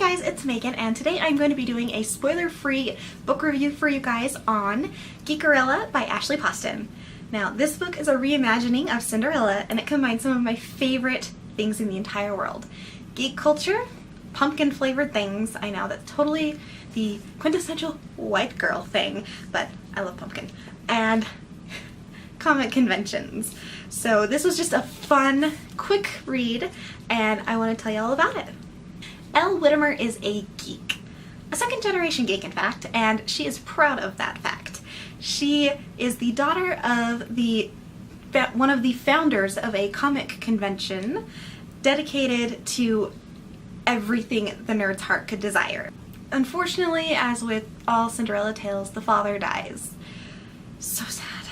guys, it's Megan, and today I'm going to be doing a spoiler-free book review for you guys on Geekerella by Ashley Poston. Now, this book is a reimagining of Cinderella, and it combines some of my favorite things in the entire world. Geek culture, pumpkin-flavored things. I know that's totally the quintessential white girl thing, but I love pumpkin. And comic conventions. So this was just a fun, quick read, and I want to tell you all about it. Elle Whittemore is a geek. A second-generation geek, in fact, and she is proud of that fact. She is the daughter of one of the founders of a comic convention dedicated to everything the nerd's heart could desire. Unfortunately, as with all Cinderella tales, the father dies. So sad.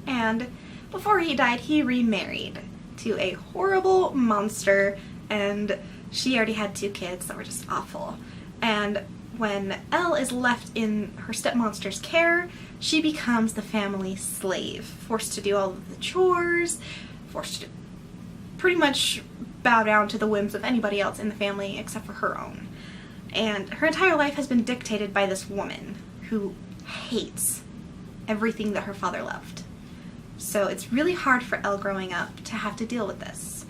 And before he died, he remarried to a horrible monster, and she already had 2 kids that were just awful. And when Elle is left in her stepmonster's care, she becomes the family slave, forced to do all of the chores, forced to pretty much bow down to the whims of anybody else in the family except for her own. And her entire life has been dictated by this woman who hates everything that her father loved. So it's really hard for Elle growing up to have to deal with this.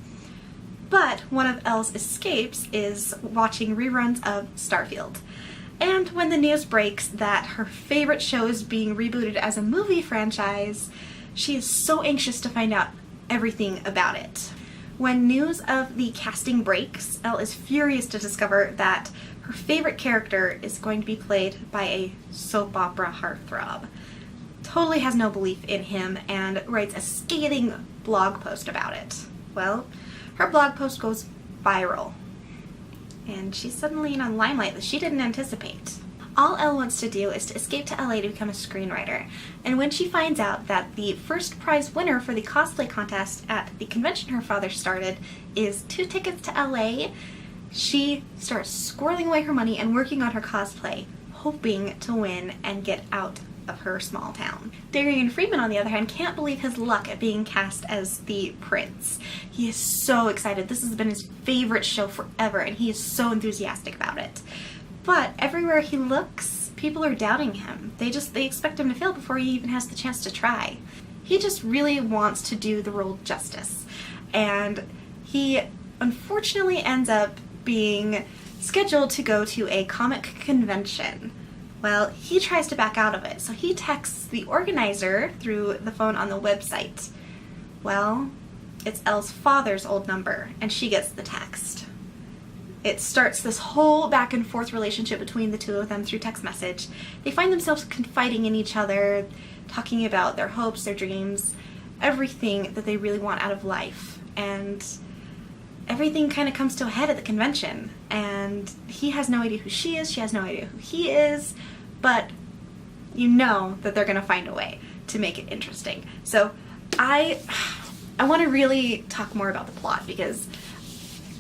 But one of Elle's escapes is watching reruns of Starfield. And when the news breaks that her favorite show is being rebooted as a movie franchise, she is so anxious to find out everything about it. When news of the casting breaks, Elle is furious to discover that her favorite character is going to be played by a soap opera heartthrob. Totally has no belief in him and writes a scathing blog post about it. Well, her blog post goes viral, and she's suddenly in a limelight that she didn't anticipate. All Elle wants to do is to escape to LA to become a screenwriter, and when she finds out that the first prize winner for the cosplay contest at the convention her father started is 2 tickets to LA, she starts squirreling away her money and working on her cosplay, hoping to win and get out of her small town. Darian Freeman, on the other hand, can't believe his luck at being cast as the prince. He is so excited. This has been his favorite show forever, and he is so enthusiastic about it. But everywhere he looks, people are doubting him. They expect him to fail before he even has the chance to try. He just really wants to do the role justice, and he unfortunately ends up being scheduled to go to a comic convention. Well, he tries to back out of it, so he texts the organizer through the phone on the website. Well, it's Elle's father's old number, and she gets the text. It starts this whole back and forth relationship between the two of them through text message. They find themselves confiding in each other, talking about their hopes, their dreams, everything that they really want out of life. And everything kind of comes to a head at the convention, and he has no idea who she is, she has no idea who he is, but you know that they're going to find a way to make it interesting. So I want to really talk more about the plot because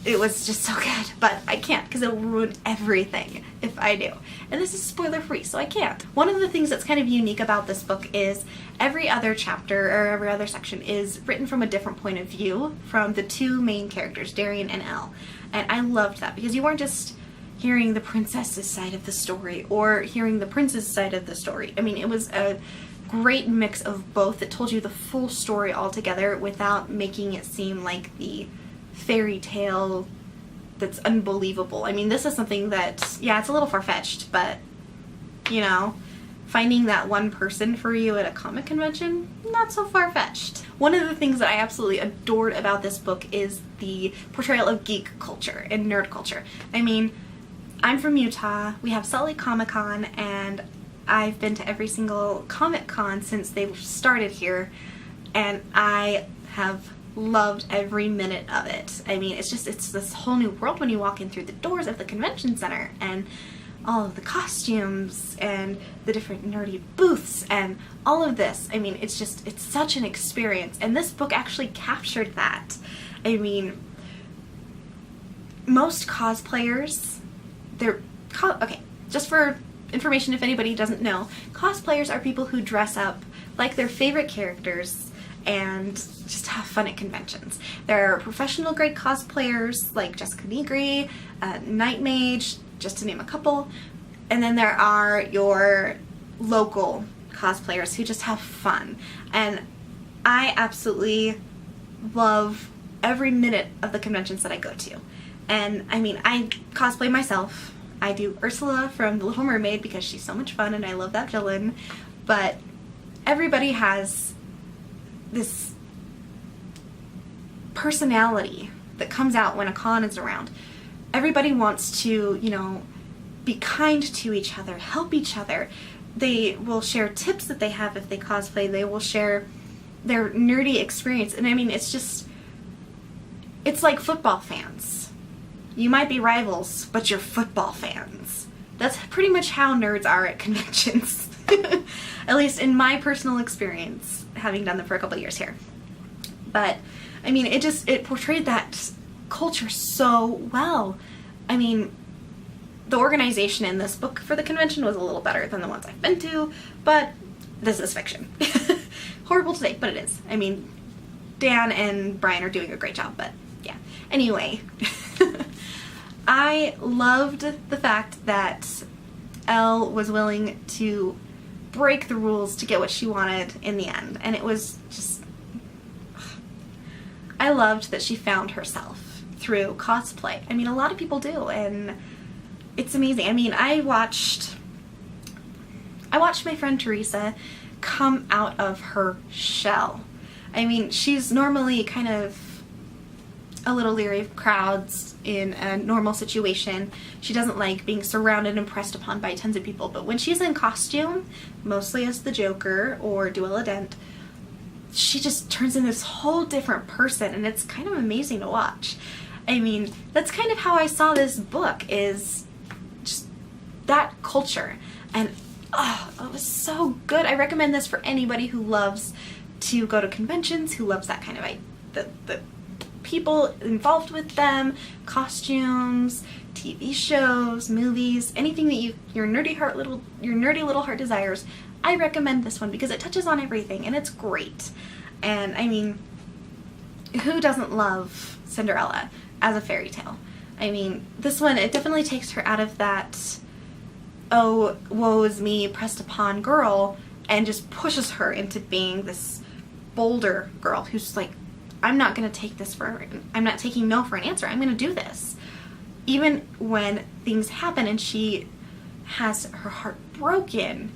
it was just so good, but I can't because it'll ruin everything if I do. And this is spoiler free, so I can't. One of the things that's kind of unique about this book is every other chapter or every other section is written from a different point of view from the 2 main characters, Darian and Elle. And I loved that because you weren't just hearing the princess's side of the story or hearing the prince's side of the story. I mean, it was a great mix of both that told you the full story altogether without making it seem like the fairy tale that's unbelievable. I mean, this is something that, yeah, it's a little far-fetched, but, you know, finding that one person for you at a comic convention, not so far-fetched. One of the things that I absolutely adored about this book is the portrayal of geek culture and nerd culture. I mean, I'm from Utah, we have Salt Lake Comic-Con, and I've been to every single Comic-Con since they've started here, and I have loved every minute of it. I mean, it's this whole new world when you walk in through the doors of the convention center, and all of the costumes and the different nerdy booths and all of this. I mean, it's such an experience, and this book actually captured that. I mean, most cosplayers, okay, just for information if anybody doesn't know, cosplayers are people who dress up like their favorite characters and just have fun at conventions. There are professional grade cosplayers like Jessica Negri, Night Mage, just to name a couple. And then there are your local cosplayers who just have fun. And I absolutely love every minute of the conventions that I go to. And I mean, I cosplay myself. I do Ursula from The Little Mermaid because she's so much fun and I love that villain. But everybody has this personality that comes out when a con is around. Everybody wants to, you know, be kind to each other, help each other. They will share tips that they have if they cosplay. They will share their nerdy experience. And I mean, it's like football fans. You might be rivals, but you're football fans. That's pretty much how nerds are at conventions. At least in my personal experience, having done them for a couple of years here. But, I mean, it portrayed that culture so well. I mean, the organization in this book for the convention was a little better than the ones I've been to, but this is fiction. Horrible to say, but it is. I mean, Dan and Brian are doing a great job, but yeah. Anyway, I loved the fact that Elle was willing to break the rules to get what she wanted in the end, and it was just, I loved that she found herself through cosplay. I mean, a lot of people do, and it's amazing. I mean, I watched my friend Teresa come out of her shell. I mean, she's normally kind of a little leery of crowds in a normal situation. She doesn't like being surrounded and pressed upon by tons of people, but when she's in costume, mostly as the Joker or Duella Dent, she just turns into this whole different person, and it's kind of amazing to watch. I mean, that's kind of how I saw this book, is just that culture, and oh, it was so good. I recommend this for anybody who loves to go to conventions, who loves that kind of the people involved with them, costumes, TV shows, movies, anything that your nerdy little heart desires. I recommend this one because it touches on everything and it's great. And I mean, who doesn't love Cinderella as a fairy tale? I mean, this one, it definitely takes her out of that, oh, woe is me, pressed upon girl, and just pushes her into being this bolder girl who's like, I'm not taking no for an answer. I'm going to do this. Even when things happen and she has her heart broken,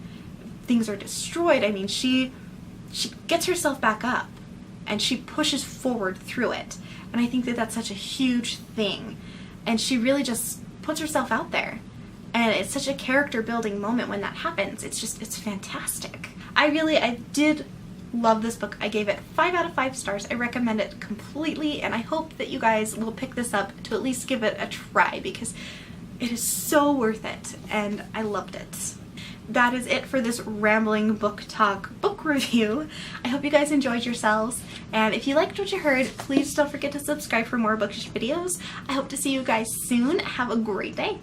things are destroyed, I mean, she gets herself back up and she pushes forward through it. And I think that that's such a huge thing. And she really just puts herself out there. And it's such a character building moment when that happens. It's fantastic. I did love this book. I gave it 5 out of 5 stars. I recommend it completely, and I hope that you guys will pick this up to at least give it a try because it is so worth it, and I loved it. That is it for this rambling book talk book review. I hope you guys enjoyed yourselves, and if you liked what you heard, please don't forget to subscribe for more bookish videos. I hope to see you guys soon. Have a great day.